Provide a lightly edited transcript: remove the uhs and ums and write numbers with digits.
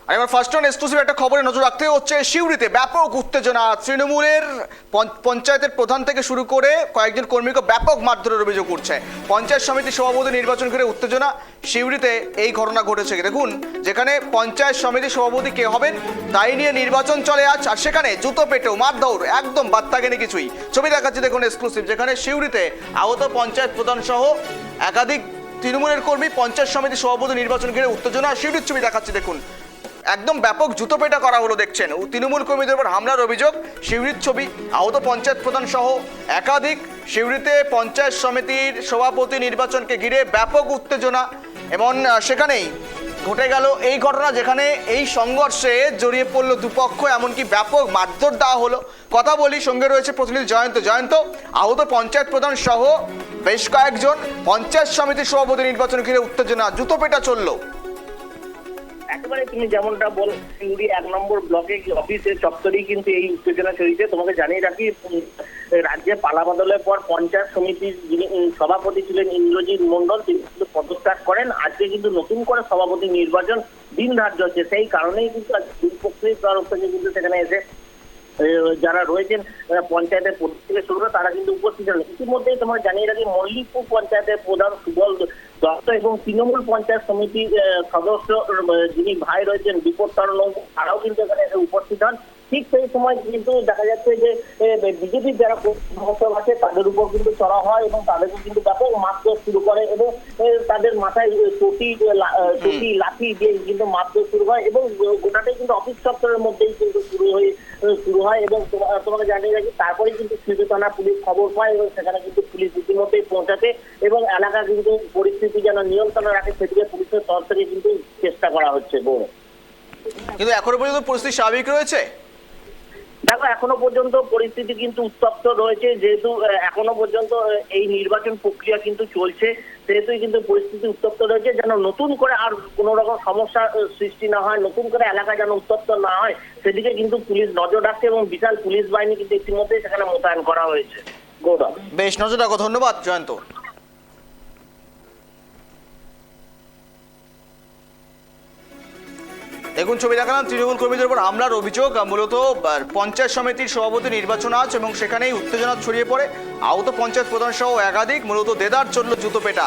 আর এবার first on exclusive একটা খবরে নজর রাখতে হচ্ছে। সিউড়িতে ব্যাপক উত্তেজনা, তৃণমূলের পঞ্চায়েতের প্রধান থেকে শুরু করে কয়েকজন কর্মীকে ব্যাপক মারধরের অভিযোগ উঠছে। পঞ্চায়েত সমিতি সভাপতি নির্বাচন ঘিরে উত্তেজনা। সিউড়িতে এই ঘটনা ঘটেছে। দেখুন, যেখানে পঞ্চায়েত সমিতি সভাপতি কে হবেন তাই নিয়ে নির্বাচন চলে আজ, আর সেখানে জুতো পেটেও মারধর, একদম বাত্তাগেনি কিছুই। ছবি দেখাচ্ছি দেখুন এক্সক্লুসিভ, যেখানে সিউড়িতে আহত পঞ্চায়েত প্রধান সহ একাধিক তৃণমূলের কর্মী। পঞ্চায়েত সমিতি সভাপতি নির্বাচন ঘিরে উত্তেজনা। সিউড়ির ছবি দেখাচ্ছি দেখুন, একদম ব্যাপক জুতোপেটা করা হলো। দেখছেন তৃণমূল কর্মীদের উপর হামলার অভিযোগ। সিউড়ির ছবি, আহত পঞ্চায়েত প্রধান সহ একাধিক। সিউড়িতে পঞ্চায়েত সমিতির সভাপতি নির্বাচনকে ঘিরে ব্যাপক উত্তেজনা এবং সেখানেই ঘটে গেল এই ঘটনা, যেখানে এই সংঘর্ষে জড়িয়ে পড়লো দুপক্ষ, এমনকি ব্যাপক মারধর দেওয়া হলো। কথা বলি, সঙ্গে রয়েছে প্রতিনিধি জয়ন্ত। আহত পঞ্চায়েত প্রধান সহ বেশ কয়েকজন। পঞ্চায়েত সমিতির সভাপতি নির্বাচন ঘিরে উত্তেজনা, জুতোপেটা চললো। একেবারে তুমি যেমনটা বল, সিউড়ি 1 নম্বর ব্লকে অফিসের চত্বরেই কিন্তু এই উত্তেজনা চলছে। তোমাকে জানিয়ে রাখি, রাজ্যে পালা বদলের পর পঞ্চায়েত সমিতির যিনি সভাপতি ছিলেন ইন্দ্রজিৎ মন্ডল, তিনি কিন্তু পদত্যাগ করেন। আজকে কিন্তু নতুন করে সভাপতি নির্বাচন দিন ধার্য হচ্ছে। সেই কারণেই কিন্তু দুই পক্ষের তরফ থেকে কিন্তু সেখানে এসে যারা রয়েছেন পঞ্চায়েতের প্রধান থেকে শুরু করে তারা কিন্তু উপস্থিত হন। ইতিমধ্যেই তোমার জানিয়ে রাখি, মল্লিকপুর পঞ্চায়েতের প্রধান সুবল দত্ত এবং তৃণমূল পঞ্চায়েত সমিতির সদস্য যিনি ভাই রয়েছেন বিপদ তরণ, তারাও কিন্তু এখানে উপস্থিত হন। ঠিক সেই সময় কিন্তু দেখা যাচ্ছে যে বিজেপির যারা সমর্থক আছে তাদের উপর কিন্তু চড়া হয় এবং তাদেরকে কিন্তু ব্যাপক মারধর শুরু করে এবং তাদের মাথায় চটি লাঠি দিয়ে কিন্তু মারধর শুরু হয় এবং গোটাটাই কিন্তু অফিস চত্বরের মধ্যেই কিন্তু শুরু হয় এবং তোমাকে জানিয়ে রাখি, তারপরে কিন্তু সিউড়ি থানা পুলিশ খবর পায় এবং সেখানে কিন্তু পুলিশ ইতিমধ্যেই পৌঁছাতে এবং এলাকা কিন্তু পরিস্থিতি যেন নিয়ন্ত্রণে রাখে সেদিকে পুলিশের তরফ থেকে কিন্তু চেষ্টা করা হচ্ছে। কিন্তু এখনো পর্যন্ত পরিস্থিতি স্বাভাবিক রয়েছে। দেখো, এখনো পর্যন্ত পরিস্থিতি কিন্তু উত্তপ্ত রয়েছে, যেহেতু এখনো পর্যন্ত এই নির্বাচন প্রক্রিয়া কিন্তু চলছে, সেহেতু কিন্তু পরিস্থিতি উত্তপ্ত রয়েছে। যেন নতুন করে আর কোনো রকম সমস্যা সৃষ্টি না হয়, নতুন করে এলাকা যেন উত্তপ্ত না হয়, সেদিকে কিন্তু পুলিশ নজর রাখছে এবং বিশাল পুলিশ বাহিনী কিন্তু ইতিমধ্যে সেখানে মোতায়েন করা হয়েছে। গৌরব, বেশ নজর রাখো। ধন্যবাদ জয়ন্ত। দেখুন, ছবি দেখালাম তৃণমূল কর্মীদের উপর হামলার অভিযোগ। মূলত পঞ্চায়েত সমিতির সভাপতি নির্বাচন আজ এবং সেখানেই উত্তেজনা ছড়িয়ে পড়ে। আহত পঞ্চায়েত প্রধান সহ একাধিক। মূলত দেদার চলল জুতোপেটা।